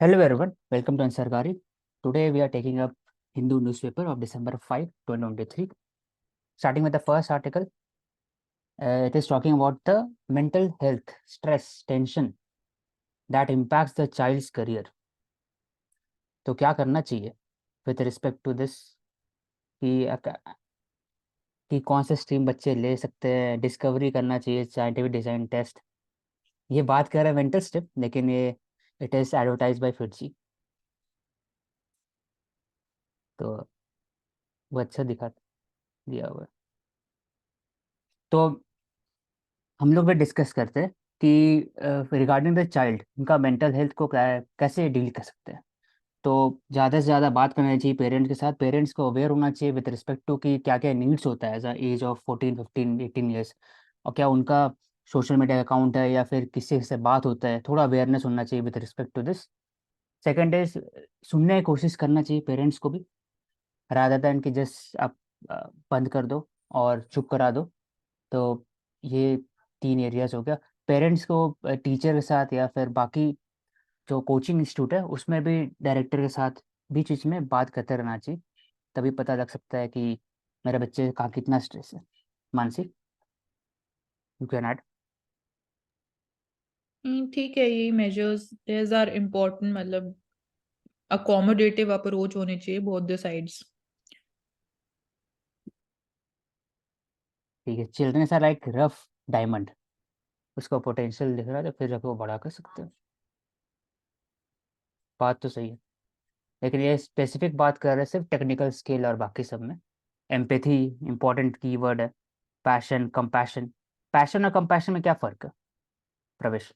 Hello everyone, welcome to Ansargari. Today we are taking up Hindu newspaper of December 5, 2023. Starting with the first article, it is talking about the mental health, stress, tension that impacts the child's career. तो क्या करना चाहिए with respect to this कि कौन से stream बच्चे ले सकते हैं, डिस्कवरी करना चाहिए, साइंटिफिक डिजाइन टेस्ट, ये बात कर रहे हैं मेंटल स्ट्रिप, लेकिन ये it is advertise by FIITJEE, तो वो अच्छा दिखा दिया हुआ है। तो हम लोग भी डिस्कस करते हैं कि रिगार्डिंग द चाइल्ड उनका मेंटल हेल्थ को कैसे डील कर सकते हैं। तो ज़्यादा से ज़्यादा बात करना चाहिए पेरेंट्स के साथ, पेरेंट्स को अवेयर होना चाहिए विद रिस्पेक्ट टू कि क्या क्या नीड्स होता है as a age of 14, 15, 18 years, और क्या उनका सोशल मीडिया अकाउंट है या फिर किसी से बात होता है, थोड़ा अवेयरनेस होना चाहिए with respect to this. Second is सुनने की कोशिश करना चाहिए पेरेंट्स को भी, रादर दैन कि जस्ट आप बंद कर दो और चुप करा दो। तो ये तीन एरियाज हो गया। पेरेंट्स को टीचर के साथ या फिर बाकी जो कोचिंग इंस्टीट्यूट है उसमें भी डायरेक्टर के साथ बीच बीच में बात करते रहना चाहिए, तभी पता लग सकता है कि मेरे बच्चे का कितना स्ट्रेस है मानसिक। You can add. ठीक है। यही मेजर्स देयर आर इम्पोर्टेंट, मतलब अकोमोडेटिव अप्रोच होने चाहिए बोथ द साइड्स। ठीक है, childrens are like rough diamond, उसका पोटेंशियल दिख रहा है तो फिर वो बड़ा कर सकते हैं। बात तो सही है, लेकिन ये स्पेसिफिक बात कर रहे हैं सिर्फ टेक्निकल स्किल, और बाकी सब में एम्पैथी इंपॉर्टेंट कीवर्ड है, पैशन कंपैशन। पैशन और कंपैशन में क्या फ़र्क है Pravesh?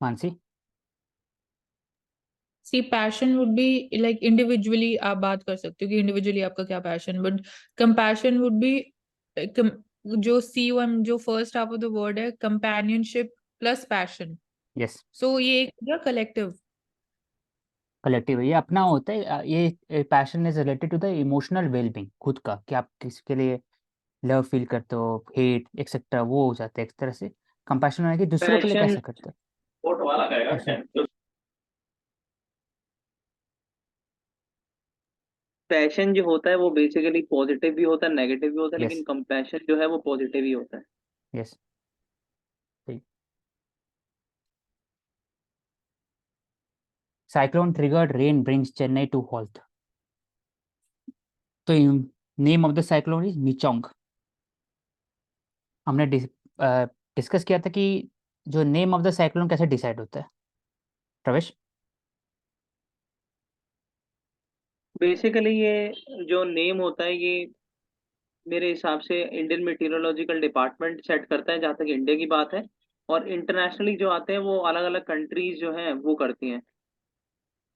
Mansi. See passion would be like individually आप बात कर सकते हो कि इंडिविजुअली आपका क्या passion, but compassion would be जो सी वन जो first half of the word है companionship plus passion. Yes, so ये एक कलेक्टिव। कलेक्टिव है, ये अपना होता है। ये passion is related to the emotional wellbeing, खुद का कि आप किसके लिए लव फील करते हो, हेट एक्सेट्रा, वो हो जाता है एक तरह से। कंपैशन है कि दूसरों के लिए पैशन कैसा करते वोट वाला हो। कहेगा। पैशन जो होता है वो बेसिकली पॉजिटिव भी होता है, नेगेटिव भी होता है, यस लेकिन कंपैशन जो है वो पॉजिटिव ही होता है। Yes. Cyclone triggered rain brings Chennai to halt. तो name of the cyclone is Michaung. हमने डिस्कस किया था कि जो नेम ऑफ द साइक्लोन कैसे डिसाइड होता है प्रवेश? बेसिकली ये जो नेम होता है ये मेरे हिसाब से इंडियन मेटीरियोलॉजिकल डिपार्टमेंट सेट करता है, जहाँ तक इंडिया की बात है। और इंटरनेशनली जो आते हैं वो अलग अलग कंट्रीज जो हैं वो करती हैं।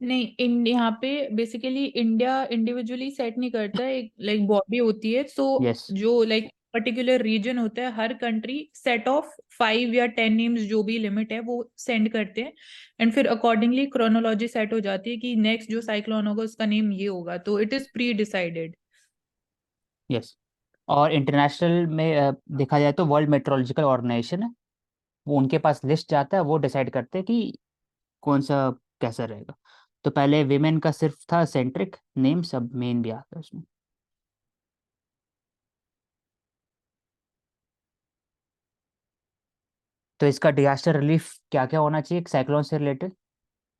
नहीं, यहाँ पे बेसिकली इंडिया इंडिविजुअली सेट नहीं करता है, एक लाइक बॉडी होती है। सो यस जो लाइक पर्टिकुलर रीजन होता है, हर कंट्री सेट ऑफ 5 या 10 नेम्स जो भी लिमिट है वो सेंड करते हैं। एंड फिर अकॉर्डिंगली क्रोनोलॉजी सेट हो जाती है कि नेक्स्ट जो साइक्लोन होगा उसका नेम ये होगा, तो it is pre decided. Yes. और इंटरनेशनल में देखा जाए तो वर्ल्ड मेट्रोलॉजिकल ऑर्गेनाइजेशन है, वो उनके पास लिस्ट जाता है, वो डिसाइड करते हैं कि कौन सा कैसा रहेगा। तो पहले विमेन का सिर्फ था सेंट्रिक नेम, सब मेन भी आता है उसमें। तो इसका डिजास्टर रिलीफ क्या क्या होना चाहिए साइक्लोन से रिलेटेड?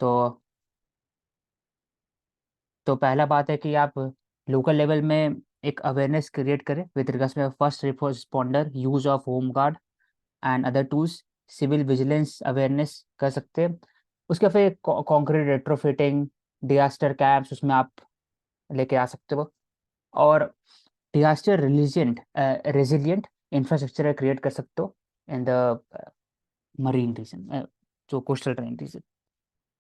तो पहला बात है कि आप लोकल लेवल में एक अवेयरनेस क्रिएट करें विद रिगार्ड्स में first responder, use of home guard and other tools, civil vigilance awareness कर सकते हैं। उसके फिर कॉन्क्रीट रेट्रोफिटिंग, डिजास्टर कैंप्स उसमें आप लेके आ सकते हो। और डिजास्टर रेजिलियंट इंफ्रास्ट्रक्चर क्रिएट कर सकते हो इन द मरीन रीजन, जो कोस्टल रीजन।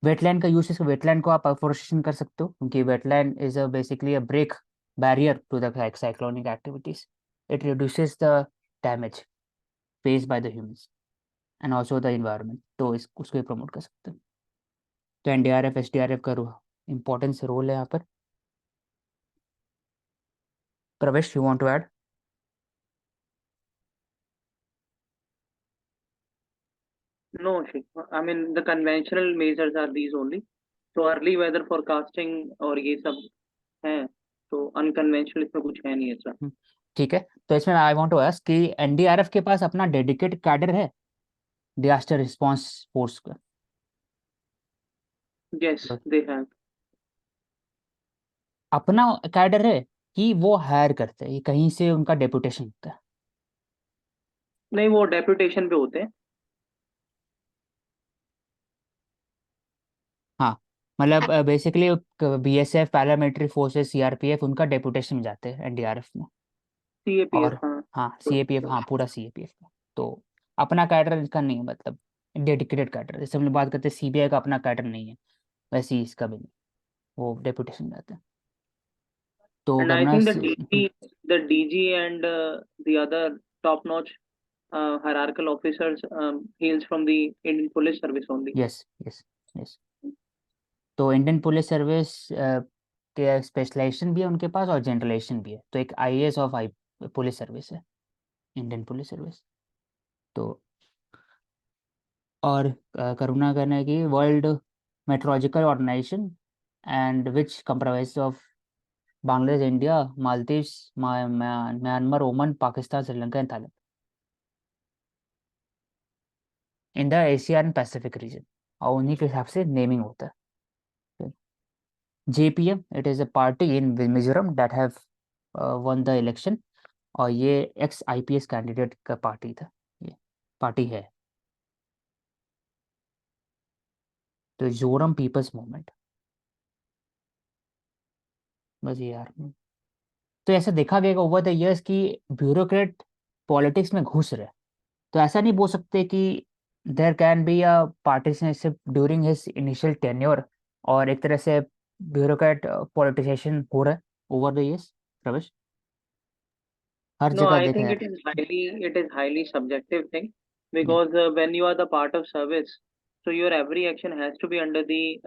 वेटलैंड का यूज, इसको वेटलैंड को आप अफोरेस्टेशन कर सकते हो, क्योंकि wetland is a basically a break barrier to the cyclonic activities. It reduces the damage face by the humans and also the environment, तो इस उसको भी प्रमोट कर सकते हैं। तो एनडीआरएफ एसडीआरएफ का इंपॉर्टेंस रोल है यहाँ पर। Pravesh, you want to add? No, I mean the conventional measures are these only. तो अर्ली वेदर फोरकास्टिंग और ये सब है, तो अनकन्वेंशनल इसमें कुछ है नहीं ऐसा। ठीक है, तो इसमें आई वांट टू आस्क कि एनडीआरएफ के पास अपना डेडिकेटेड कैडर है डिजास्टर रिस्पांस फोर्स का? Yes they have. अपना कैडर है कि वो हायर करते हैं, ये कहीं से उनका डेपुटेशन होता है? नहीं, वो डेपुटेशन पे होते हैं। हाँ, मतलब basically BSF, paramilitary forces, CRPF उनका डेपुटेशन में जाते हैं एनडीआरएफ में। सीएपीएफ, और हाँ। हाँ, सीएपीएफ, हाँ पूरा सीएपीएफ का। तो अपना कैडर इसका नहीं है, मतलब डेडिकेटेड कैडर, जैसे हम लोग बात करते हैं सीबीआई का अपना कैडर नहीं है, वैसे ही इसका भी नहीं, वो डेपुटेशन में जाते हैं। तो and I think governors. The DG and the other top notch hierarchical officers hails from the Indian Police Service only. Yes, yes, yes. तो इंडियन पुलिस सर्विस के स्पेशलाइजेशन भी है उनके पास और जनरलाइजेशन भी है, तो एक IAS of I police service है इंडियन पुलिस सर्विस। तो और करुणा करना है कि world meteorological organisation and which comprise of Bangladesh, India, Maldives, Myanmar, Oman, Pakistan, Sri Lanka and Thailand in the Asia and Pacific region, और उन्हीं के हिसाब से नेमिंग होता है। JPM, it is a party in Mizoram that have won the election, और ये एक्स आईपीएस कैंडिडेट का पार्टी था, ये पार्टी है। तो जोरम पीपल्स मूवमेंट, बस ये यार। तो ऐसा देखा गया ओवर द इयर्स कि ब्यूरोक्रेट पॉलिटिक्स में घुस रहे, तो ऐसा नहीं बोल सकते कि there can be a participation during his initial tenure, और एक तरह से ब्यूरोक्रेट पॉलिटिशियन हो रहा है ओवर द इयर्स, प्रवेश, हर No, जगह I देखा think जा it is highly subjective thing, रहा है। because when you are the part of service, so your every action has to be under the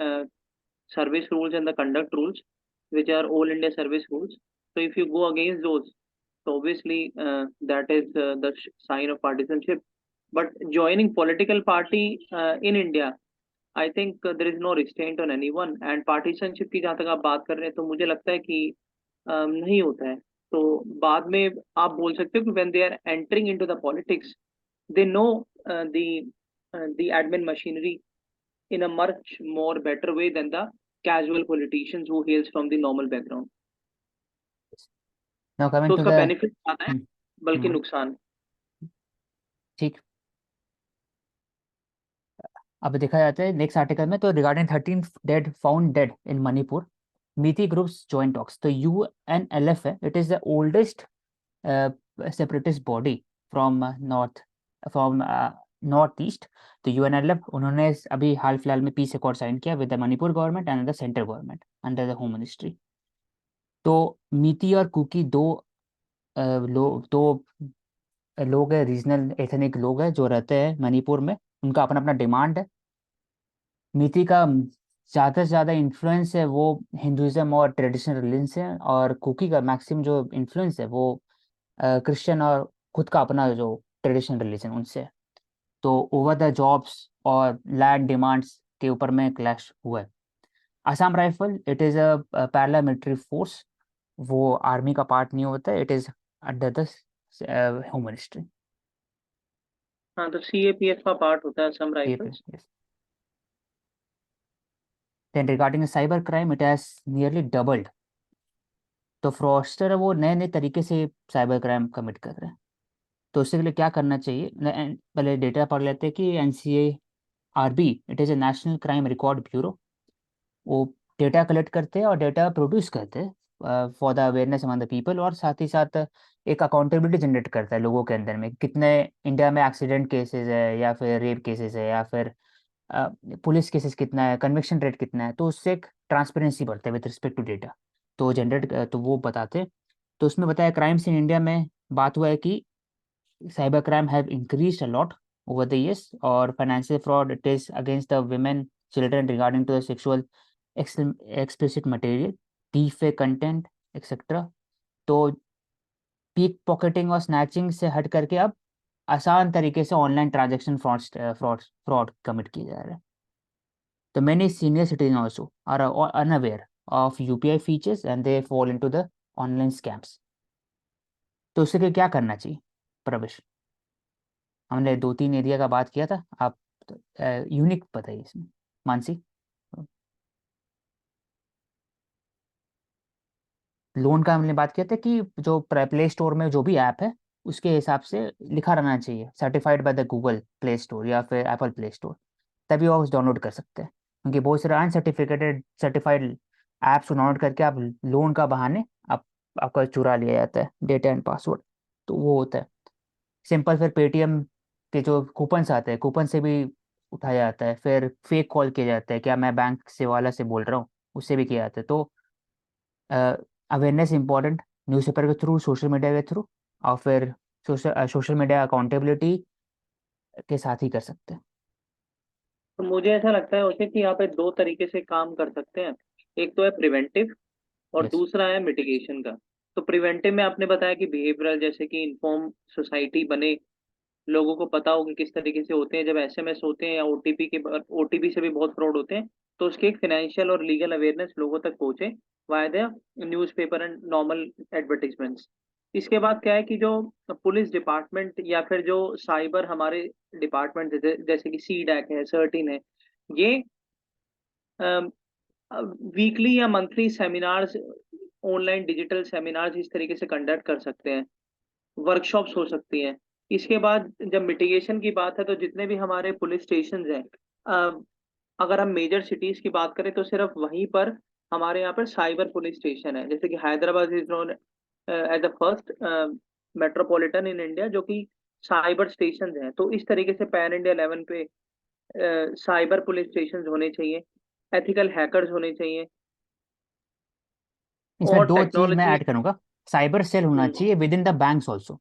service rules and the conduct rules, which are all India service rules. So if you go against those, so obviously that is the sign of partisanship. But joining political party in India, I think there is no restraint on anyone. And partisanship की जहाँ तक आप बात कर रहे हैं, तो मुझे लगता है कि नहीं होता है। तो बाद में आप बोल सकते हो कि when they are entering into the politics, they know the admin machinery in a much more better way than the casual politicians who hails from the normal background. Now coming तो टू उसका the. Benefit ज्यादा है, बल्कि नुकसान। ठीक। अब देखा जाता है नेक्स्ट आर्टिकल में, तो regarding 13 dead found dead in Manipur, Meitei groups join talks. तो यूएनएलएफ है, it is the oldest separatist body from from north east. तो यूएनएलएफ उन्होंने अभी हाल फिलहाल में पीस अकॉर्ड साइन किया with the Manipur government and the central government under the home ministry. तो मीति और कुकी दो लोग हैं, रीजनल एथनिक लोग हैं जो रहते हैं मणिपुर में, उनका अपना अपना डिमांड है। नीति का ज़्यादा से ज़्यादा इन्फ्लुएंस है वो हिंदुज़म और ट्रेडिशनल रिलीजन से है, और कुकी का मैक्सिमम जो इन्फ्लुएंस है वो क्रिश्चियन और खुद का अपना जो ट्रेडिशनल रिलीजन उनसे है। तो ओवर द जॉब्स और लैंड डिमांड्स के ऊपर में क्लैश हुआ है। Assam rifle, it is a paramilitary force, वो आर्मी का पार्ट नहीं होता, it is under the home ministry. हाँ, तो सीएपीएफ का पार्ट होता है सम ये पे rifles. yes. Then regarding the cyber crime, it has nearly doubled. तो फ्रॉस्टर है वो नए नए तरीके से साइबर क्राइम कमिट कर रहे हैं। तो उसके लिए क्या करना चाहिए, पहले डेटा पढ़ लेते हैं कि NCARB, it is a national crime record bureau, वो डेटा कलेक्ट करते हैं और डेटा प्रोड्यूस करते हैं for the awareness among the people, और साथ ही साथ एक अकाउंटेबिलिटी जनरेट करता है लोगों के अंदर में, कितने इंडिया में एक्सीडेंट केसेस है या फिर रेप केसेस है या फिर पुलिस केसेस कितना है, कन्विक्शन रेट कितना है। तो उससे एक ट्रांसपेरेंसी बढ़ता है विद रिस्पेक्ट टू डेटा, तो जनरेट तो वो बताते हैं। तो उसमें बताया क्राइम्स इन इंडिया में बात हुआ है कि cyber crime have increased a lot over the years, और financial fraud, it is against the women, children, regarding to the sexual explicit material, deepfake content etcetera. तो पीक पॉकेटिंग और snatching से हट करके अब आसान तरीके से ऑनलाइन ट्रांजैक्शन फ्रॉड कमिट किए जा रहे हैं। तो many senior citizens also are unaware of UPI features and they fall into the online scams. तो उसके लिए क्या करना चाहिए प्रवेश? हमने 2-3 एरिया का बात किया था, आप यूनिक बताइए इसमें, मानसी। लोन का हमने बात किया था कि जो प्ले स्टोर में जो भी ऐप है उसके हिसाब से लिखा रहना चाहिए, certified by the Google play store या फिर एप्पल प्ले स्टोर, तभी आप डाउनलोड कर सकते हैं। क्योंकि बहुत सारे अनसर्टिफिकेटेड सर्टिफाइड ऐप्स डाउनलोड करके आप लोन का बहाने आप आपका चुरा लिया जाता है डेटा एंड पासवर्ड, तो वो होता है। सिंपल फिर पेटीएम के जो कूपन्स आते हैं, कूपन से भी उठाया जाता है, फिर फेक कॉल किया जाता है, क्या मैं बैंक से वाला से बोल रहा हूँ, उससे भी किया जाता है। तो अवेयरनेस इंपॉर्टेंट, न्यूज़पेपर के थ्रू, सोशल मीडिया के थ्रू, और फिर सोशल मीडिया अकाउंटेबिलिटी के साथ ही कर सकते हैं। तो मुझे ऐसा लगता है उसे कि यहाँ पे दो तरीके से काम कर सकते हैं। एक तो है प्रिवेंटिव और यस। दूसरा है मिटिगेशन का। तो प्रिवेंटिव में आपने बताया कि बिहेवियरल, जैसे कि इन्फॉर्म सोसाइटी बने, लोगों को पता हो कि किस तरीके से होते हैं, जब एसएमएस होते हैं या ओटीपी से भी बहुत फ्रॉड होते हैं, तो उसके एक फाइनेंशियल और लीगल अवेयरनेस लोगों तक पहुंचे via the newspaper and normal advertisements. इसके बाद क्या है कि जो पुलिस डिपार्टमेंट या फिर जो साइबर हमारे डिपार्टमेंट जैसे कि सीडैक है, सर्टिन है, ये वीकली या monthly seminars, online digital seminars इस तरीके से कंडक्ट कर सकते हैं, वर्कशॉप्स हो सकती हैं। इसके बाद जब मिटिगेशन की बात है, तो जितने भी हमारे पुलिस स्टेशन हैं, अ, अगर हम मेजर सिटीज की बात करें तो सिर्फ वहीं पर हमारे यहाँ पर साइबर पुलिस स्टेशन है। जैसे कि Hyderabad is known as the first metropolitan in India जो कि साइबर स्टेशन है। तो इस तरीके से पैन इंडिया लेवल पे साइबर पुलिस स्टेशन होने चाहिए, एथिकल हैकर्स होने चाहिए, इसमें और दो चीज मैं टेक्नोलॉजी। ऐड करूंगा। साइबर सेल होना चाहिए with in the banks also,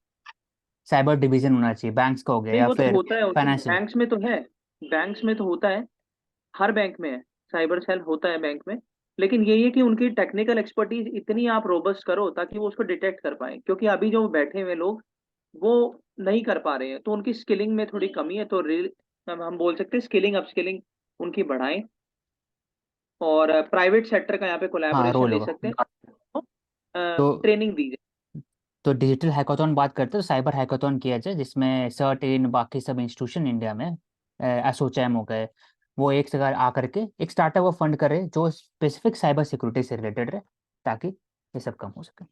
cyber division होना चाहिए, बैंक्स का हो गया नहीं, या वो तो फिर होता है, फाइनेंशियल। बैंक्स में तो है, बैंक्स में तो होता है, हर बैंक में है, साइबर सेल होता है बैंक में। लेकिन यही है कि उनकी टेक्निकल एक्सपर्टीज इतनी आप रोबस्ट करो ताकि वो उसको डिटेक्ट कर पाए, क्योंकि अभी जो बैठे हुए लोग वो नहीं कर पा रहे हैं, तो उनकी स्किलिंग में थोड़ी कमी है। तो रिल हम बोल सकते हैं स्किलिंग अपस्किलिंग उनकी बढ़ाएं, और प्राइवेट सेक्टर का यहाँ पे हाँ, कोलैबोरेशन रोल ले होगा। सकते हैं, तो ट्रेनिंग दी जाए। तो डिजिटल हैकाथॉन बात करते हैं, तो साइबर हैकाथॉन किया जाए जिसमें सर्ट इन बाकी सब इंस्टीट्यूशन इंडिया में, एसोचैम हो गए, वो एक जगह आकर के एक स्टार्टअप वो फंड करे जो स्पेसिफिक साइबर सिक्योरिटी से रिलेटेड रहे, ताकि ये सब कम हो सके।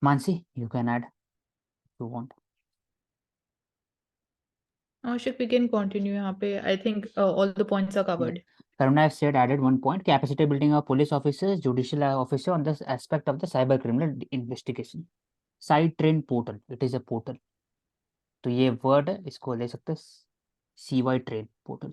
Mansi, you can add you want. Ashik, we can continue यहाँ पे. I think all the points are Yeah. covered. Karuna have said added one point: capacity building of police officers, judicial officer on this aspect of the cyber criminal investigation. Side train portal, it is a portal. तो ये word है, इसको ले सकते हैं, CY train portal.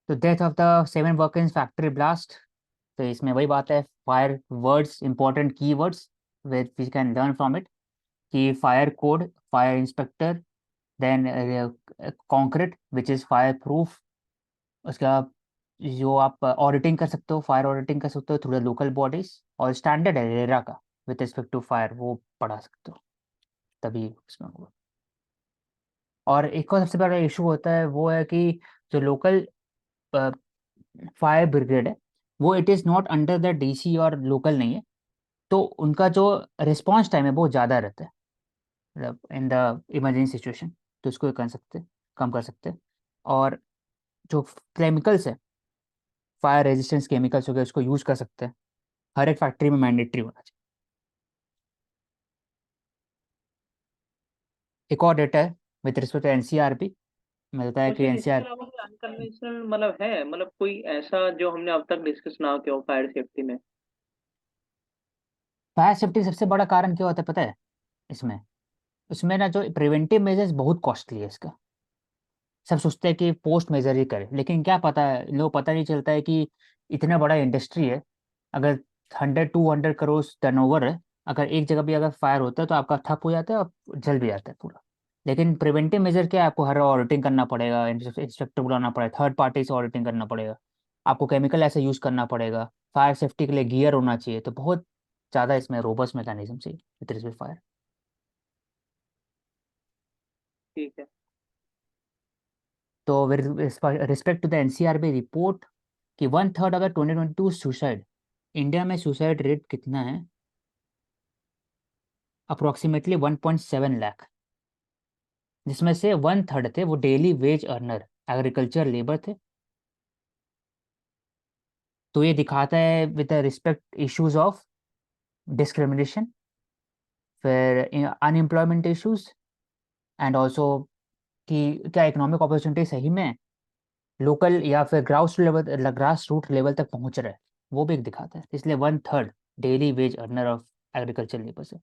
तो death of the 7 workers factory blast, तो इसमें वही बात है, fire words, important key words we can learn from it, कि fire code, fire inspector, then concrete which is fire proof. उसके बाद जो आप ऑडिटिंग कर सकते हो, फायर ऑडिटिंग कर सकते हो थ्रू द लोकल बॉडीज, और स्टैंडर्ड है रेरा का विद रिस्पेक्ट टू फायर, वो पढ़ा सकते हो, तभी उसमें होगा। और एक और सबसे बड़ा इशू होता है वो है कि जो लोकल फायर ब्रिगेड है, वो it is not under the DC और लोकल नहीं है, तो उनका जो रिस्पॉन्स टाइम है बहुत ज़्यादा रहता है, मतलब इन द इमरजेंसी सिचुएशन, तो इसको कर सकते, कम कर सकते हैं। और जो केमिकल्स है, फायर रेजिस्टेंस केमिकल्स हो गए, उसको यूज कर सकते हैं, हर एक फैक्ट्री में मैंडेटरी होना चाहिए। एक और डेटा है विद रिस्पेक्ट टू NCRP, मिलता है कि मुझे इसके NCR अलावा कोई अनकन्वेंशनल मतलब है, मतलब कोई ऐसा जो हमने अब तक डिस्कस ना किया हो फायर सेफ्टी में। फायर सेफ्टी सबसे बड़ा कारण क्या होता है पता है इसमें? उसमें ना जो प्रिवेंटिव मेजर्स बहुत कॉस्टली है इसका। सब सोचते हैं कि पोस्ट मेजर ही करें, लेकिन क्या पता है, लोग पता नहीं चलता है कि इतना बड़ा इंडस्ट्री है, अगर 100-200 करोड़ टर्नओवर है, अगर एक जगह भी अगर फायर होता है तो आपका ठप हो जाता है और जल भी जाता है पूरा। लेकिन प्रिवेंटिव मेजर क्या है, आपको हर ऑडिटिंग करना पड़ेगा, इंस्पेक्टर बुलाना पड़ेगा, थर्ड पार्टी से ऑडिटिंग करना पड़ेगा, आपको केमिकल ऐसे यूज़ करना पड़ेगा, फायर सेफ्टी के लिए गियर होना चाहिए, तो बहुत ज़्यादा इसमें रोबस्ट मैकेनिज्म चाहिए विद रिस्पेक्ट फायर। ठीक है। तो respect to the NCRB report कि 1/3 अगर 2022 सुसाइड, इंडिया में सुसाइड रेट कितना है, अप्रोक्सीमेटली 1.7 लाख, जिसमें से 1/3 थे वो daily veg earner agriculture labour थे। तो ये दिखाता है with respect issues of discrimination, फिर अनएम्प्लॉयमेंट इश्यूज, एंड ऑल्सो कि क्या इकोनॉमिक अपॉर्चुनिटी सही में लोकल या फिर ग्रास रूट लेवल तक पहुंच रहा है, वो भी एक दिखाता है। इसलिए 1/3 daily veg earner of agriculture labour से।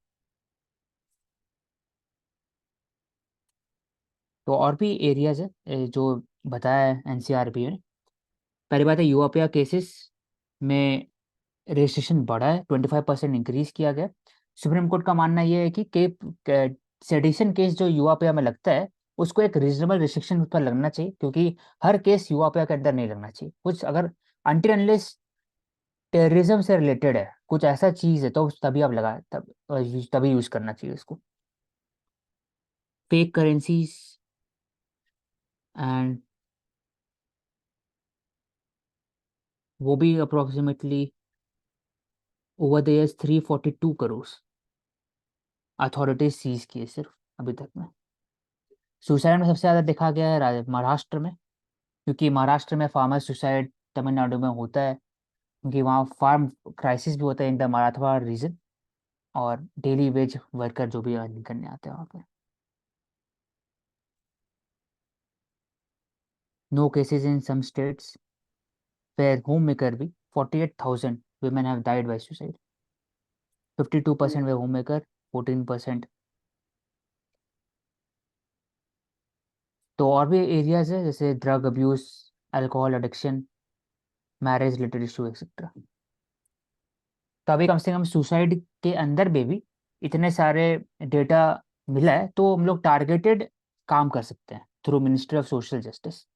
तो और भी एरियाज है जो बताया है एनसीआरबी ने। पहली बात है, यूआपीआ केसेस में रजिस्ट्रेशन बढ़ा है, 25% इंक्रीज किया गया। सुप्रीम कोर्ट का मानना यह है कि सेडिशन केस जो यूआपीआ में लगता है, उसको एक रीजनेबल रिस्ट्रिक्शन उस पर लगना चाहिए, क्योंकि हर केस यूआपीआ के अंदर नहीं लगना चाहिए। कुछ अगर अनटिल अनलेस टेररिज्म से रिलेटेड है, कुछ ऐसा चीज है, तो तभी आप लगा तभी यूज करना चाहिए इसको। फेक करेंसीज एंड वो भी approximately over the years 342 crore authorities seize किए सिर्फ अभी तक में। सुसाइड में सबसे ज़्यादा देखा गया है महाराष्ट्र में, क्योंकि महाराष्ट्र में फार्मर सुसाइड तमिलनाडु में होता है, क्योंकि वहाँ फार्म क्राइसिस भी होता है इन द मराठवाड़ रीजन, और डेली वेज वर्कर जो भी अर्निंग करने आते हैं वहाँ पे। No cases in some states, फिर होम मेकर भी 48,000 women have died by suicide, 52% वे होम मेकर, 14%। तो और भी एरियाज है जैसे drug abuse, alcohol addiction, marriage related issue etcetera. तो अभी कम से कम सुसाइड के अंदर भी इतने सारे डेटा मिला है, तो हम लोग टारगेटेड काम कर सकते हैं through ministry of social justice.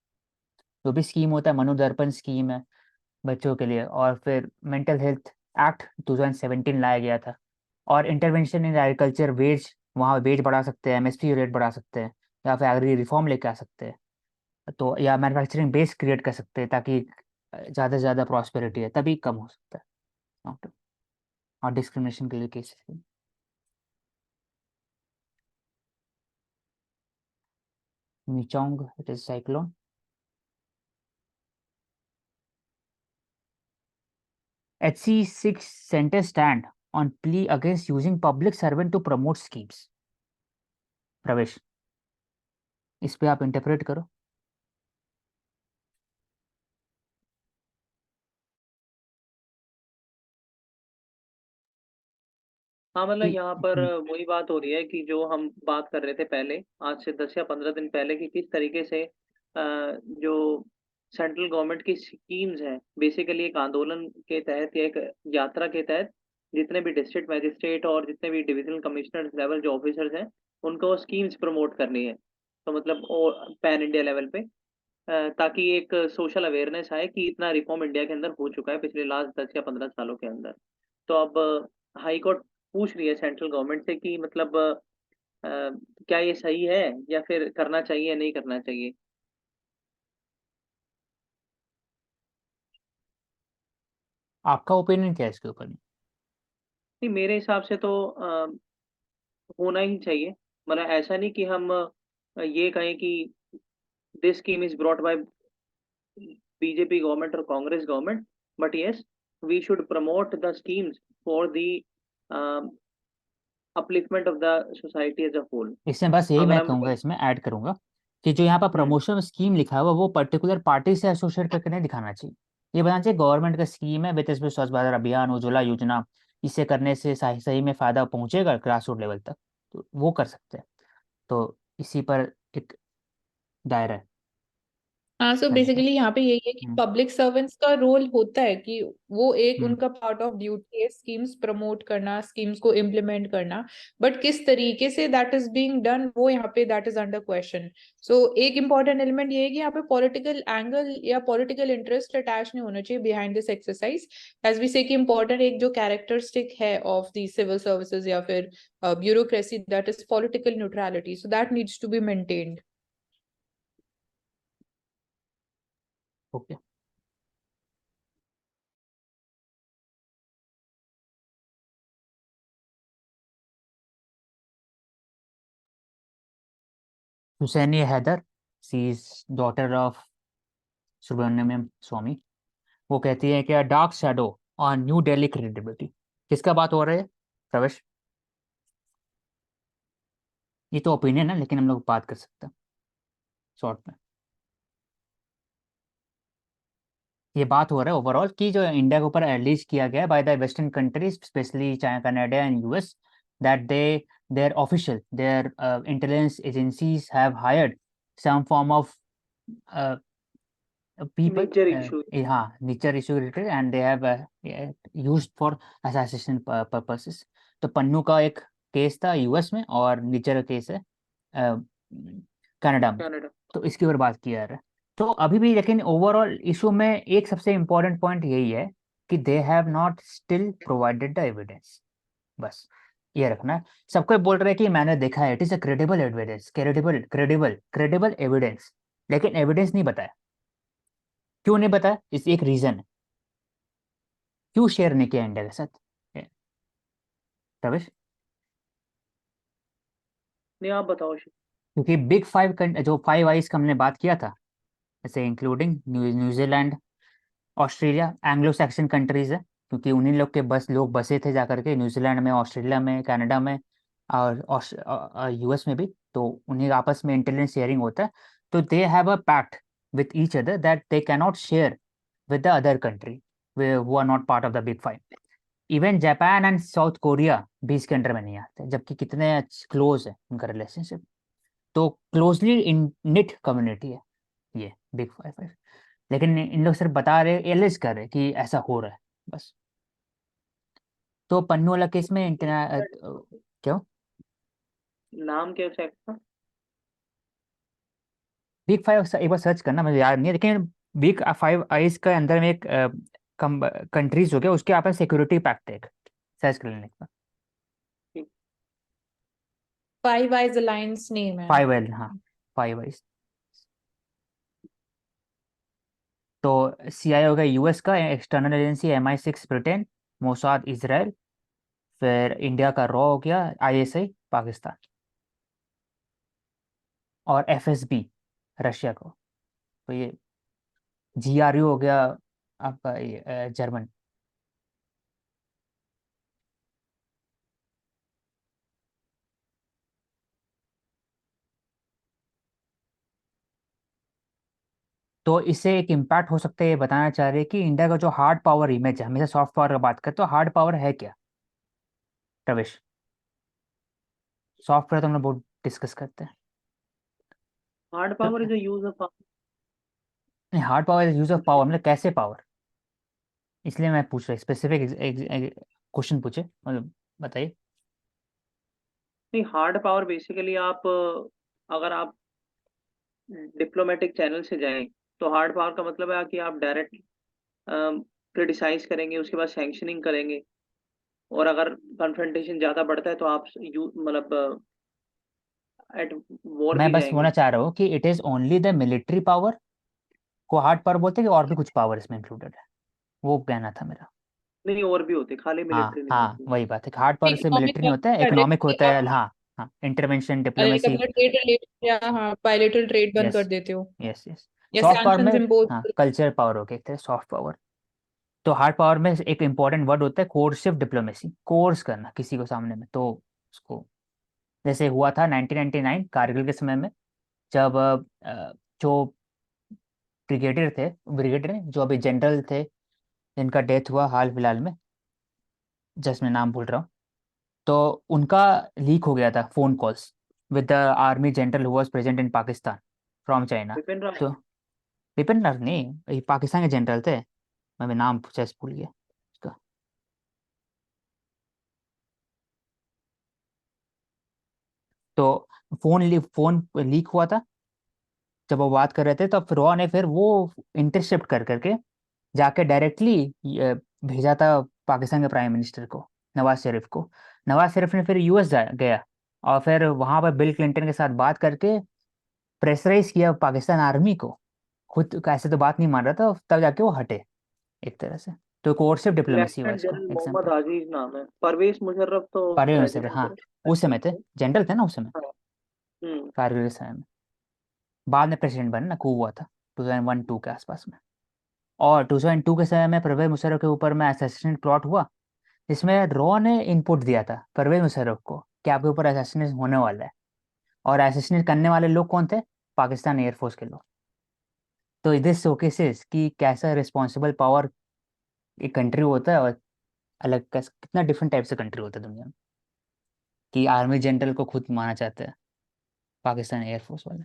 जो भी स्कीम होता है, मनोदर्पण स्कीम है बच्चों के लिए, और फिर मेंटल हेल्थ एक्ट 2017 लाया गया था, और इंटरवेंशन इन एग्रीकल्चर वेज, वहाँ वेज बढ़ा सकते हैं, एमएसपी रेट बढ़ा सकते हैं, या फिर एग्री रिफॉर्म लेके आ सकते हैं, तो या मैन्युफैक्चरिंग बेस क्रिएट कर सकते हैं, ताकि ज़्यादा से ज़्यादा प्रॉस्पेरिटी है, तभी कम हो सकता है और डिस्क्रिमिनेशन के लिए cases. Michaung it is cyclone. HC6 center stand on plea against using public servant to promote schemes। प्रवेश, इस पे आप इंटरप्रेट करो। हाँ, मतलब कि यहाँ पर वही बात हो रही है कि जो हम बात कर रहे थे पहले, आज से 10 या 15 दिन पहले, कि किस तरीके से जो सेंट्रल गवर्नमेंट की स्कीम्स हैं, बेसिकली एक आंदोलन के तहत या एक यात्रा के तहत जितने भी डिस्ट्रिक्ट मजिस्ट्रेट और जितने भी डिविजनल कमिश्नर लेवल जो ऑफिसर्स हैं, उनको स्कीम्स प्रमोट करनी है। तो मतलब और पैन इंडिया लेवल पे, ताकि एक सोशल अवेयरनेस आए कि इतना रिफॉर्म इंडिया के अंदर हो चुका है पिछले लास्ट 10 या 15 सालों के अंदर। तो अब हाई कोर्ट पूछ रही है सेंट्रल गवर्नमेंट से कि मतलब क्या ये सही है, या फिर करना चाहिए या नहीं करना चाहिए। आपका ओपिनियन क्या है इसके ऊपर में? नहीं, मेरे हिसाब से तो होना ही चाहिए। मतलब ऐसा नहीं कि हम ये कहें कि this scheme is brought by BJP government और Congress government, but yes, we should promote the schemes for the upliftment of the society as a whole. इसमें बस यही अगर मैं हम कहूँगा, इसमें ऐड करूँगा कि जो यहाँ पर हम्म प्रमोशन स्कीम लिखा हुआ वो पर्टिकुलर पार्टी से एसोसिएट करके नहीं दिखाना चाहिए। ये बताना चाहिए गवर्नमेंट का स्कीम है, वित्त इसमें स्वच्छ भारत अभियान, उज्ज्वला योजना, इसे करने से सही सही में फायदा पहुंचेगा ग्रास रूट लेवल तक, तो वो कर सकते हैं। तो इसी पर एक दायरा है। हाँ, सो करने का। बेसिकली यहाँ पे यही है कि हम्म। पब्लिक सर्वेंट्स का रोल होता है कि वो एक हम्म। उनका पार्ट ऑफ ड्यूटी है स्कीम्स प्रमोट करना, स्कीम्स को इम्प्लीमेंट करना, बट किस तरीके say that is being done वो यहाँ पे that is under question. So एक इम्पॉर्टेंट एलिमेंट ये है कि यहाँ पे पॉलिटिकल एंगल या पॉलिटिकल इंटरेस्ट अटैच नहीं होना चाहिए behind this exercise. As we say कि इम्पोर्टेंट एक जो कैरेक्टरिस्टिक है ऑफ दी सिविल सर्विसेज या फिर bureaucracy, that is political neutrality, so that needs to be maintained. Okay. Husaini Haidar, she is daughter of Subramanian Swamy. वो कहती है कि dark shadow on new Delhi credibility. किसका बात हो रहा है प्रवेश? ये तो ओपिनियन है, लेकिन हम लोग बात कर सकते हैं शॉर्ट में। ये बात हो रहा है ओवरऑल कि जो इंडिया के ऊपर रिलीज किया गया by the western countries specially China, Canada and US, that they their official their intelligence agencies have hired some form of people, major issue. हाँ, nature issue related, and they have used for assassination purposes। तो पन्नू का एक case था US में और नीचर का case है Canada में। कनाडा। तो इसके ऊपर बात किया जा रहा है। तो अभी भी लेकिन ओवरऑल इशू में एक सबसे इम्पोर्टेंट पॉइंट यही है कि they have not still provided the evidence. बस ये रखना है। सबको बोल रहे हैं कि मैंने देखा है, it is a credible evidence, credible credible credible evidence, लेकिन एविडेंस नहीं बताया। क्यों नहीं बताया? इस एक रीजन है क्यों शेयर नहीं किया इंडिया के साथ। रविश, नहीं, आप बताओ क्योंकि बिग फाइव जो फाइव आइज का हमने बात किया था, जैसे including New Zealand, Australia, Anglo Saxon countries है, क्योंकि उन्हीं लोग के बस लोग बसे थे जाकर के न्यूजीलैंड में, ऑस्ट्रेलिया में, कनाडा में और यूएस में भी। तो उन्हीं आपस में इंटेलिजेंस शेयरिंग होता है। तो they have a pact with each other that they can not share with the other country वो are not part of the big five. Even Japan and South Korea भी इसके अंडर में नहीं आते, जबकि कितने क्लोज है उनका रिलेशनशिप। तो क्लोजली इन निट कम्युनिटी है ये बिग फाइव। लेकिन इन लोग सिर्फ बता रहे, एलिज कर रहे कि ऐसा हो रहा है बस। तो पन्नू वाला केस में क्यों? नाम क्या है उसका? बिग फाइव एक बार सर्च करना, मुझे याद नहीं है, लेकिन बिग फाइव आइज का अंदर में एक कंट्रीज हो गया, उसके आप सिक्योरिटी पैक्ट है एक, सर्च कर लेने का। फाइव आइज अलायंस नेम है। फाइव एल, हाँ, फाइव आइज। तो सीआई हो गया यूएस का, external agency MI6 Britain, Mossad Israel, फिर इंडिया का रॉ हो गया ISI पाकिस्तान, और FSB रशिया को। तो ये GRU हो गया आपका ये जर्मन। तो इससे एक इम्पैक्ट हो सकता है, ये बताना चाह रहे हैं कि इंडिया का जो हार्ड पावर इमेज है, हमेशा सॉफ्ट पावर का बात करते, तो हार्ड पावर है क्या प्रवेश? सॉफ्ट पावर तो हम लोग बहुत डिस्कस करते हैं। हार्ड तो पावर इज यूज ऑफ। नहीं, hard power use of power मतलब कैसे पावर, इसलिए मैं पूछ रहा स्पेसिफिक क्वेश्चन पूछे, मतलब बताइए। नहीं, हार्ड पावर बेसिकली आप अगर आप डिप्लोमेटिक चैनल से जाएं तो हार्ड पावर का मतलब है कि आप डायरेक्ट क्रिटिसाइज करेंगे, उसके बाद सैंक्शनिंग करेंगे, और अगर कन्फ्रंटेशन ज्यादा बढ़ता है तो आप मतलब एट वॉर मैं भी बस जाएंगे। बोलना चाह रहा हूँ कि it is only the military power को हार्ड पावर बोलते हैं कि और भी कुछ पावर इसमें इंक्लूडेड है, वो कहना था मेरा। नहीं, और भी होते, खाली हाँ मिलिट्री नहीं हाँ, होती। वही बात है, हार्ड पावर से इकोनॉमिक मिलिट्री नहीं होता है, कर इकोनॉमिक देते होता हैं है, आप, हाँ। हाँ, इंटरवेंशन, लाइक डिप्लोमेसी। अपना ट्रेड रिलेशन या हाँ बायलैटरल ट्रेड बंद यस, कर देते हो यस, यस। या सॉफ्ट पावर में, सैंक्शंस इम्पोज। हाँ, कल्चर पावर हो गया एक तरह सॉफ्ट पावर। तो हार्ड पावर में एक इंपॉर्टेंट वर्ड होता है कोर्सिव डिप्लोमेसी, कोर्स करना किसी को सामने में। तो उसको, जैसे हुआ था 1999 कारगिल के समय में, जब जो ब्रिगेडियर थे, ब्रिगेडियर नहीं, जो अभी जनरल थे, जिनका डेथ हुआ हाल फिलहाल में, जस्ट मैं नाम भूल रहा हूँ, तो उनका लीक हो गया था phone calls with the army general who was present in Pakistan from China. Vipin तो रावत। बिपिन रावत नहीं, ये पाकिस्तान के जनरल थे, मैं नाम जस्ट भूल गया उसका। तो फोन लीक हुआ था जब वो बात कर रहे थे, तब रॉ ने फिर वो इंटरसेप्ट कर करके जाके डायरेक्टली भेजा था पाकिस्तान के प्राइम मिनिस्टर को, नवाज शरीफ को। नवाज शरीफ ने फिर यूएस गया और फिर वहां पर बिल क्लिंटन के साथ बात करके प्रेशराइज किया पाकिस्तान आर्मी को। खुद ऐसे तो बात नहीं मान रहा था, तब जाके वो हटे एक तरह से। तो कोर्सिव डिप्लोमेसी हुआ लेफ्टिनेंट इसको जनरल मोहम्मद एग्जाम्पल। आजीज नाम है, परवेज मुशर्रफ तो परवेज मुशर्रफ, प्रेसिडेंट हाँ, थे। उस समय थे, जनरल थे ना उस समय, हाँ। हम्म। कारगिल के समय में। बाद में प्रेसिडेंट बने ना, कू हुआ था 2001-2 के आसपास में। और 2002 के समय में परवेज मुशर्रफ के ऊपर में असैसिनेट प्लॉट हुआ, जिसमें रॉ ने इनपुट दिया था परवेज मुशर्रफ को कि आपके ऊपर असैसिनेट होने वाला है। और असैसिनेट करने वाले लोग कौन थे? पाकिस्तान एयरफोर्स के लोग। तो दिस शोकेसेस कि कैसा रिस्पॉन्सिबल पावर एक कंट्री होता है, और कितना डिफरेंट टाइप से कंट्री होता है दुनिया में, कि आर्मी जनरल को खुद माना चाहते हैं पाकिस्तान एयरफोर्स वाले।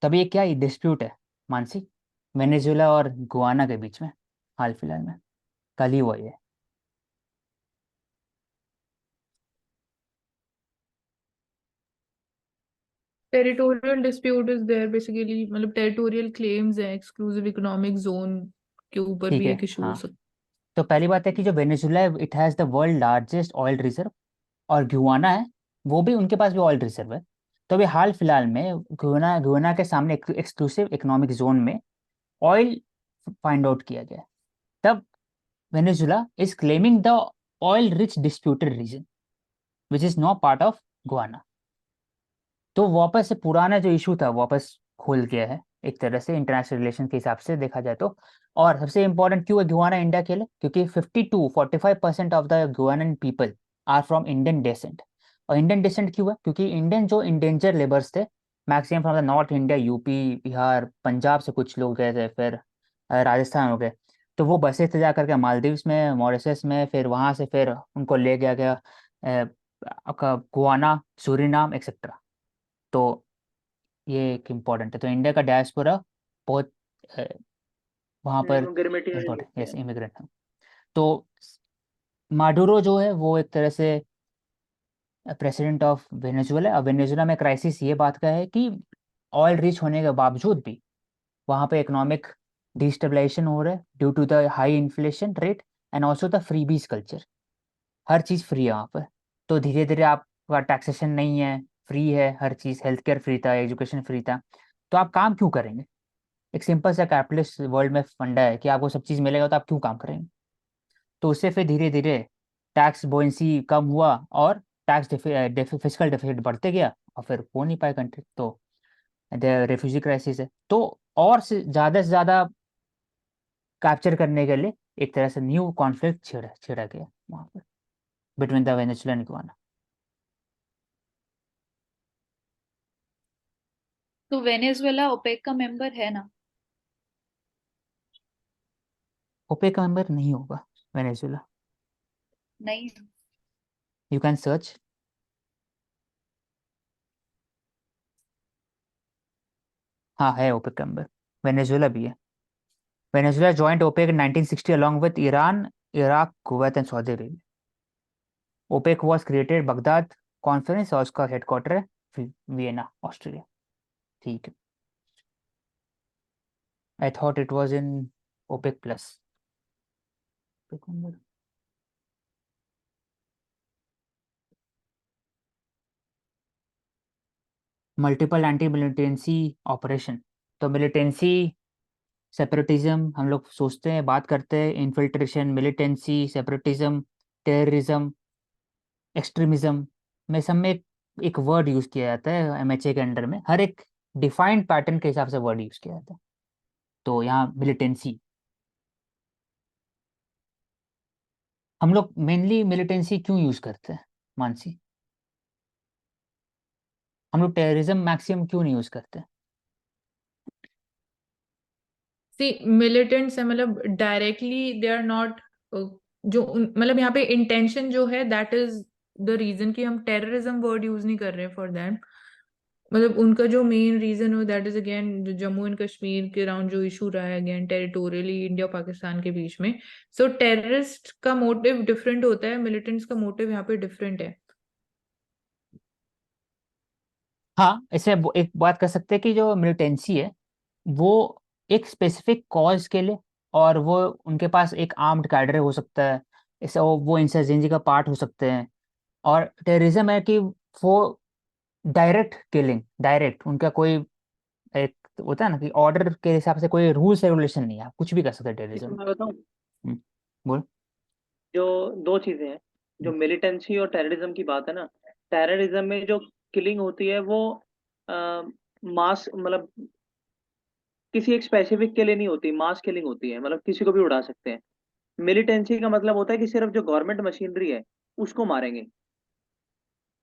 तभी ये क्या डिस्प्यूट है मानसी, वेनेजुएला और गुआना के बीच में, हाल फिलहाल में, कल ही हुआ ये। Territorial dispute is there basically, मतलब टेरिटोरियल क्लेम्स है, एक्सक्लूसिव इकोनॉमिक जोन के ऊपर ठीक भी है, एक इशू हो हाँ। सकता तो पहली बात है कि जो वेनेजुएला है, it has the world largest oil reserve. और गुआना है, वो भी, उनके पास भी ऑयल रिजर्व है। तो अभी हाल फिलहाल में गुआना गुआना के सामने एक्सक्लूसिव इकोनॉमिक जोन में ऑयल फाइंड आउट किया गया। तब Venezuela is claiming the oil rich disputed region which is not part of Guyana. तो वापस से पुराना जो इशू था वापस खुल गया है एक तरह से, इंटरनेशनल रिलेशन के हिसाब से देखा जाए तो। और सबसे इंपॉर्टेंट क्यों है गुआना इंडिया के लिए? क्योंकि 45% of the Guyanan people are from Indian descent. और इंडियन डेसेंट क्यों है? क्योंकि इंडियन जो इंडेंजर लेबर्स थे, maximum from the north India, UP, Bihar, Punjab से कुछ लोग गए थे, फिर राजस्थान हो गए। तो वो बसे थे जा करके मालदीव्स में, मॉरिशस में, फिर वहां से फिर उनको ले गया गया आपका गुआना, सूरीनाम एक्सेट्रा। तो ये एक इम्पॉर्टेंट है। तो इंडिया का डायस्पोरा बहुत वहाँ पर गिरमिटी इम्पोर्टेंट, एरिया यस, है। इमिग्रेंट है। तो माडुरो जो है वो एक तरह से प्रेसिडेंट ऑफ वेनेजुएला है। और वेनेजुएला में क्राइसिस ये बात का है कि ऑयल रिच होने के बावजूद भी वहाँ पे इकोनॉमिक डिस्टेबलाइजेशन हो रहा है due to the high inflation rate and also the freebies culture. हर चीज़ फ्री है वहाँ पर। तो धीरे धीरे आपका टैक्सेशन नहीं है, फ्री है हर चीज़, हेल्थ केयर फ्री था, एजुकेशन फ्री था। तो आप काम क्यों करेंगे? एक सिंपल सा कैपिटलिस्ट वर्ल्ड में फंडा है कि आपको सब चीज़ मिलेगा तो आप क्यों काम करेंगे? तो उससे फिर धीरे धीरे टैक्स बोइंसी कम हुआ और टैक्स फिजिकल डेफिसिट बढ़ते गया, और फिर हो नहीं पाए कंट्री। तो रेफ्यूजी क्राइसिस है। तो और से ज़्यादा कैप्चर करने के लिए एक तरह से न्यू कॉन्फ्लिक्ट छिड़ा छिड़ा गया वहाँ पर, between the Venezuela and Guana. तो वेनेजुएला ओपेक का मेंबर है ना? ओपेक का मेंबर नहीं होगा वेनेजुएला। नहीं। You can search. हाँ, है ओपेक का मेंबर, वेनेजुएला भी है। Venezuela joined OPEC in 1960 along with Iran, Iraq, Kuwait and Saudi Arabia. OPEC was created Baghdad conference, और उसका हेडक्वार्टर है वियना, ऑस्ट्रिया। ठीक है, I thought it was in OPEC plus. Multiple anti militancy operation. तो militancy, separatism हम लोग सोचते हैं, बात करते हैं, infiltration, militancy, separatism, terrorism, extremism में सब में एक वर्ड यूज किया जाता है एमएचए के अंडर में, हर एक डिफाइंड पैटर्न के हिसाब से वर्ड यूज किया जाता है। तो यहाँ मिलिटेंसी, हम लोग मेनली मिलिटेंसी क्यों यूज करते हैं मानसी? हम लोग टेररिज्म मैक्सिमम क्यों नहीं यूज करते? सी मिलिटेंट्स है, मतलब डायरेक्टली दे आर नॉट, जो मतलब यहाँ पे इंटेंशन जो है दैट इज द रीजन कि हम टेररिज्म वर्ड यूज नहीं कर रहे हैं फॉर दैट। मतलब उनका जो मेन रीजन हो that is again Jammu and Kashmir के अराउंड जो इशू रहा है अगेन टेरिटोरियली इंडिया पाकिस्तान के बीच में। सो टेररिस्ट का मोटिव डिफरेंट होता है, मिलिटेंट्स का मोटिव यहाँ पे डिफरेंट है। हाँ, इसमें एक बात कर सकते हैं कि जो मिलिटेंसी है वो एक स्पेसिफिक कॉज के लिए, और वो उनके पास एक आर्म्ड कैडर हो सकता है, इसे वो इंसर्जेंसी का पार्ट हो सकते हैं। और टेररिज्म है कि वो डायरेक्ट किलिंग, डायरेक्ट उनका कोई एक होता है ना कि ऑर्डर के हिसाब से कोई रूल्स रेगुलेशन नहीं है, आप कुछ भी कर सकते हैं टेररिज्म। इसमें मैं बताऊं, बोल। जो दो चीजें हैं, जो मिलिटेंसी और टेररिज्म की बात है ना, टेररिज्म में जो किलिंग होती है वो मास मतलब किसी एक स्पेसिफिक के लिए नहीं होती, मास किलिंग होती है, मतलब किसी को भी उड़ा सकते हैं। मिलिटेंसी का मतलब होता है कि सिर्फ जो गवर्नमेंट मशीनरी है उसको मारेंगे,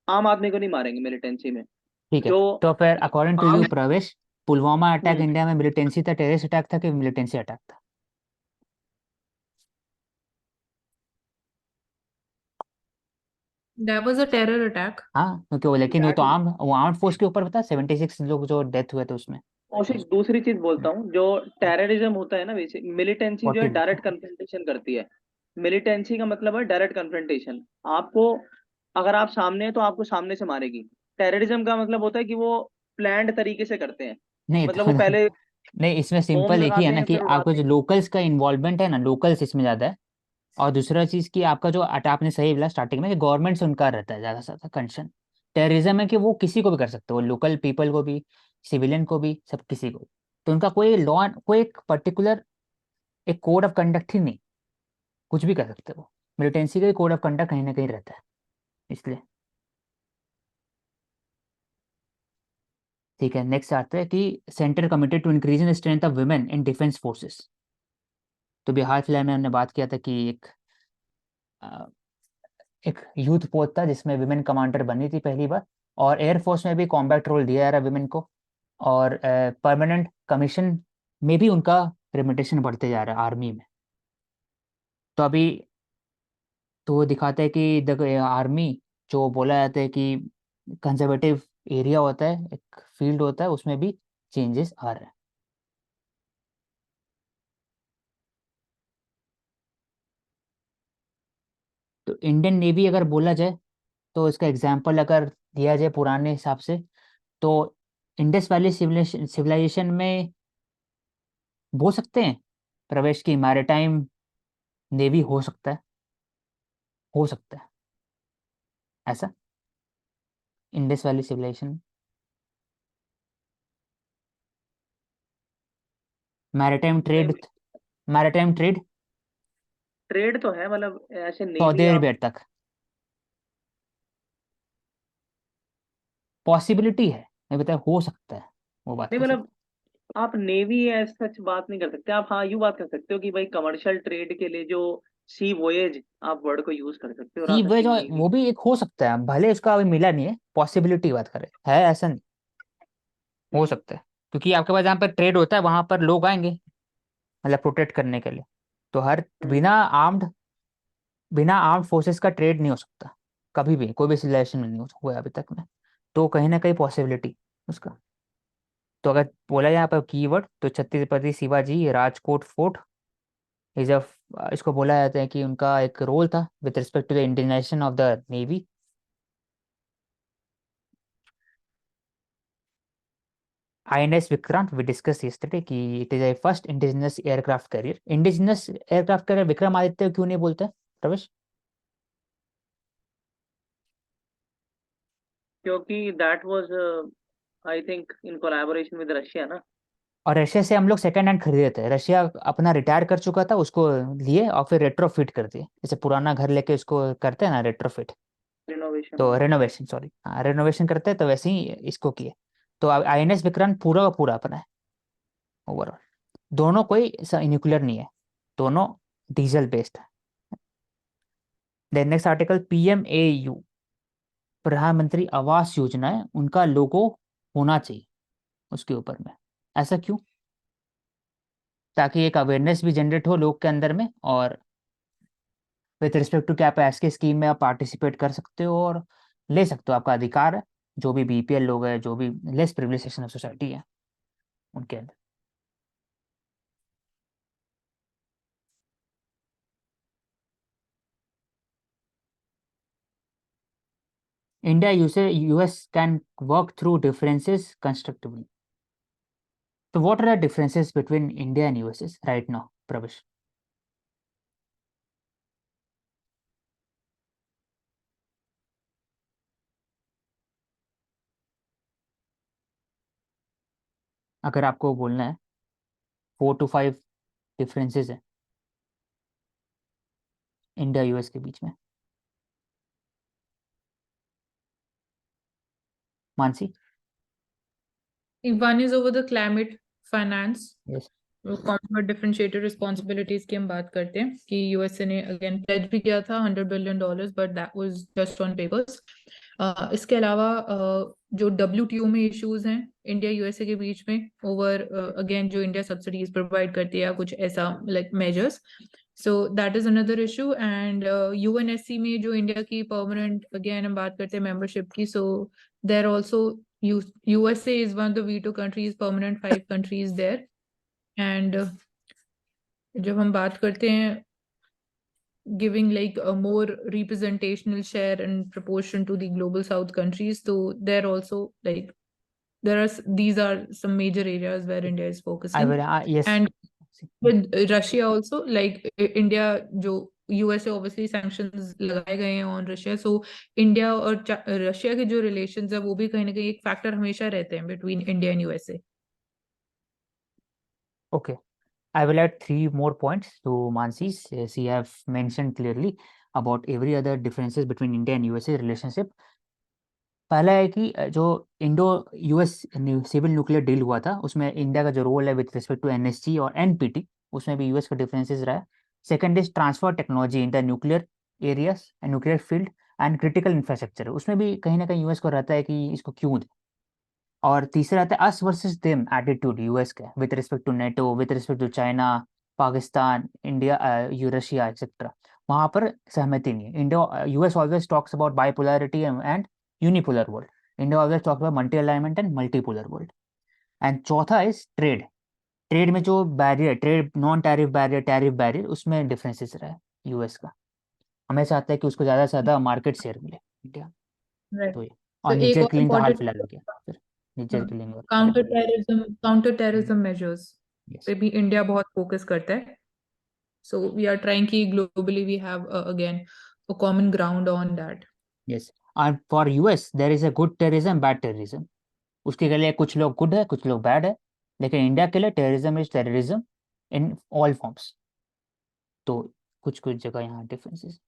आम आदमी को नहीं मारेंगे मिलिटेंसी में। ठीक है, जो तो फिर अकॉर्डिंग टू आम यू प्रवेश, पुलवामा अटैक हम्म, इंडिया में मिलिटेंसी था, टेररिस्ट अटैक था कि मिलिटेंसी अटैक था? That was a terror attack. हाँ, क्योंकि वो, लेकिन वो that तो वो आर्म्ड फोर्स के ऊपर बता, 76 लोग जो डेथ हुए थे उसमें। कौशिक दूसरी चीज बोलता हूँ, जो टेररिज्म होता है ना, वैसे मिलिटेंसी जो है 40 लोग थे। डायरेक्ट कन्फ्रंटेशन करती है। मिलिटेंसी का मतलब है डायरेक्ट कन्फ्रंटेशन। आपको अगर आप सामने हैं तो आपको सामने से मारेगी। टेररिज्म का मतलब होता है कि वो प्लान्ड तरीके से करते हैं, नहीं मतलब तो वो पहले नहीं, इसमें बॉम्ब सिंपल एक ही है लगाते ना हैं कि फिर आपको उड़ाते जो हैं। लोकल्स का इन्वॉल्वमेंट है ना, लोकल्स इसमें ज़्यादा है। और दूसरा चीज़ कि आपका जो आपने सही बोला स्टार्टिंग में कि गवर्नमेंट से उनका रहता है ज़्यादा से ज़्यादा कंसर्न। टेररिज्म है कि वो किसी को भी कर सकते हो, लोकल पीपल को भी, सिविलियन को भी, सब किसी को भी। तो उनका कोई लॉ, कोई एक पर्टिकुलर एक कोड ऑफ कंडक्ट ही नहीं, कुछ भी कर सकते हो। मिलिटेंसी का कोड ऑफ कंडक्ट कहीं ना कहीं रहता है, इसलिए। ठीक है, नेक्स्ट आते हैं कि centre committed to increasing the strength of women in defence forces. तो भी हाल फिलहाल में हमने बात किया था कि अ, एक यूथ पोस्ट था जिसमें विमेन कमांडर बनी थी पहली बार, और एयरफोर्स में भी कॉम्बैट रोल दिया जा रहा है विमेन को। और परमानेंट कमीशन में भी उनका रिप्रेजेंटेशन बढ़ते जा रहा है आर्मी में। तो अभी तो वो दिखाता है कि द आर्मी, जो बोला जाता है कि कंजर्वेटिव एरिया होता है, एक फील्ड होता है, उसमें भी चेंजेस आ रहे हैं। तो इंडियन नेवी अगर बोला जाए, तो इसका एग्जाम्पल अगर दिया जाए पुराने हिसाब से, तो इंडस वैली सिविलाइजेशन में बोल सकते हैं प्रवेश की मैरिटाइम नेवी हो सकता है, हो सकता है ऐसा, Indus valley civilisation maritime trade, maritime trade trade तो है, मतलब ऐसे सऊदी नेवी आप अरेबिया तक पॉसिबिलिटी है, मैं बताया हो सकता है, वो बात नहीं, कर मतलब सकते आप नेवी एज सच बात नहीं कर सकते। आप हाँ यूँ बात कर सकते हो कि भाई कमर्शियल ट्रेड के लिए जो सी वोएज, आप वर्ड को यूज कर सकते हो हैं। सी राधा वे जो सिंह नेवी। वो भी एक हो सकता है, भले उसका अभी मिला नहीं है, पॉसिबिलिटी बात करें, है ऐसा नहीं, हो हम्म, सकता है। क्योंकि आपके पास जहाँ पर ट्रेड होता है वहां पर लोग आएंगे, मतलब प्रोटेक्ट करने के लिए। तो हर हम्म। बिना आर्म्ड फोर्सेस का ट्रेड नहीं हो सकता, कभी भी कोई भी सिविलाइजेशन में नहीं हुआ है अभी तक में। तो कहीं ना कहीं पॉसिबिलिटी उसका। तो अगर बोला यहाँ पर कीवर्ड, तो Chhatrapati Shivaji Rajkot fort is a, इसको बोला जाता है कि उनका एक रोल था with respect to the Indianisation of the navy. INS Vikrant we discuss yesterday कि it is a first indigenous aircraft carrier. Indigenous aircraft carrier Vikramaditya क्यों नहीं बोलते प्रवेश? क्योंकि that was I think in collaboration with Russia ना। और Russia से हम लोग सेकंड हैंड खरीदे थे, रशिया अपना रिटायर कर चुका था, उसको लिए और फिर रेट्रोफिट कर दिए, जैसे पुराना घर लेके उसको करते हैं ना रेट्रोफिट। रिनोवेशन, तो हाँ। रेनोवेशन, सॉरी, हाँ रेनोवेशन करते हैं, तो वैसे ही इसको किए। तो INS विक्रांत पूरा का पूरा अपना है ओवरऑल। दोनों कोई न्यूक्लियर नहीं है, दोनों डीजल बेस्ड है। देन नेक्स्ट आर्टिकल, PMAU, प्रधानमंत्री आवास योजना है, उनका लोगो होना चाहिए उसके ऊपर में। ऐसा क्यों? ताकि एक अवेयरनेस भी जनरेट हो लोग के अंदर में, और विथ रिस्पेक्ट टू क्या आप ऐसे स्कीम में आप पार्टिसिपेट कर सकते हो और ले सकते हो, आपका अधिकार है। जो भी बीपीएल लोग हैं, जो भी less privilege section of society है उनके अंदर। India US can work through differences constructively. तो what are the differences between India and US right now, Pravesh? अगर आपको बोलना है 4 to 5 डिफरेंसेस है इंडिया यूएस के बीच में। Mansi? One is over the climate finance, yes. Complex differentiated responsibilities की हम बात करते हैं कि यूएसए ने अगेन प्लेज भी किया था $100 billion, but that was just on papers. इसके अलावा जो WTO में इश्यूज हैं इंडिया यूएसए के बीच में ओवर अगेन जो इंडिया सब्सिडीज प्रोवाइड करती है या कुछ ऐसा like measures, so that is another issue. And UNSC में जो इंडिया की परमानेंट अगेन हम बात करते हैं मेंबरशिप की, so there also USA is one of the veto countries, permanent 5 countries there. And जब हम बात करते हैं giving like a more representational share and proportion to the global south countries, so there also like these are some major areas where India is I focusing. will, yes. And with Russia also, like India जो USA obviously sanctions लगाए गए हैं on Russia, so India और Russia के जो relations है वो भी कहीं ना कहीं एक factor हमेशा रहते हैं between India and USA. Okay, I will add 3 more points to Mansi's, as he have mentioned clearly about every other differences between India and USA relationship. पहला है कि जो Indo US civil nuclear deal हुआ था उसमें India का जो role है विद रिस्पेक्ट टू एनएसजी और एनपीटी, उसमें भी यूएस का डिफरेंसेस रहा है। Second is transfer technology in the nuclear areas and nuclear field and critical infrastructure, उसमें भी कहीं ना कहीं यूएस को रहता है कि इसको क्यों दे। और तीसरा आता है us versus them attitude US का with respect to NATO, with respect to China, Pakistan, India, Russia etcetera. वहां पर सहमति नहीं है। India US always talks about bipolarity and unipolar world, India always talks about multi alignment and multipolar world. And चौथा is trade. Trade में जो barrier, trade non tariff barrier, tariff barrier, उसमें differences रहा है यूएस का। हमें चाहता है कि उसको ज़्यादा से ज़्यादा मार्केट शेयर मिले इंडिया। Right. तो ये So और एक निज्जर और किलिंग तो हाल important फिलहाल हो गया, फिर निज्जर किलिंग और काउंटर टेररिज्म मेजर्स yes, पे भी इंडिया बहुत फोकस करता है। So we are trying कि globally we have again a common ground on that. yes. And for US there is a good terrorism, bad terrorism. उसके लिए कुछ लोग गुड है, कुछ लोग बैड है, लेकिन इंडिया के लिए terrorism is terrorism in all forms. तो कुछ कुछ जगह यहाँ differences.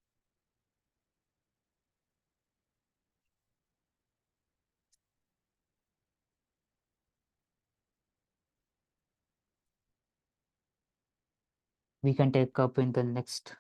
We can take up in the next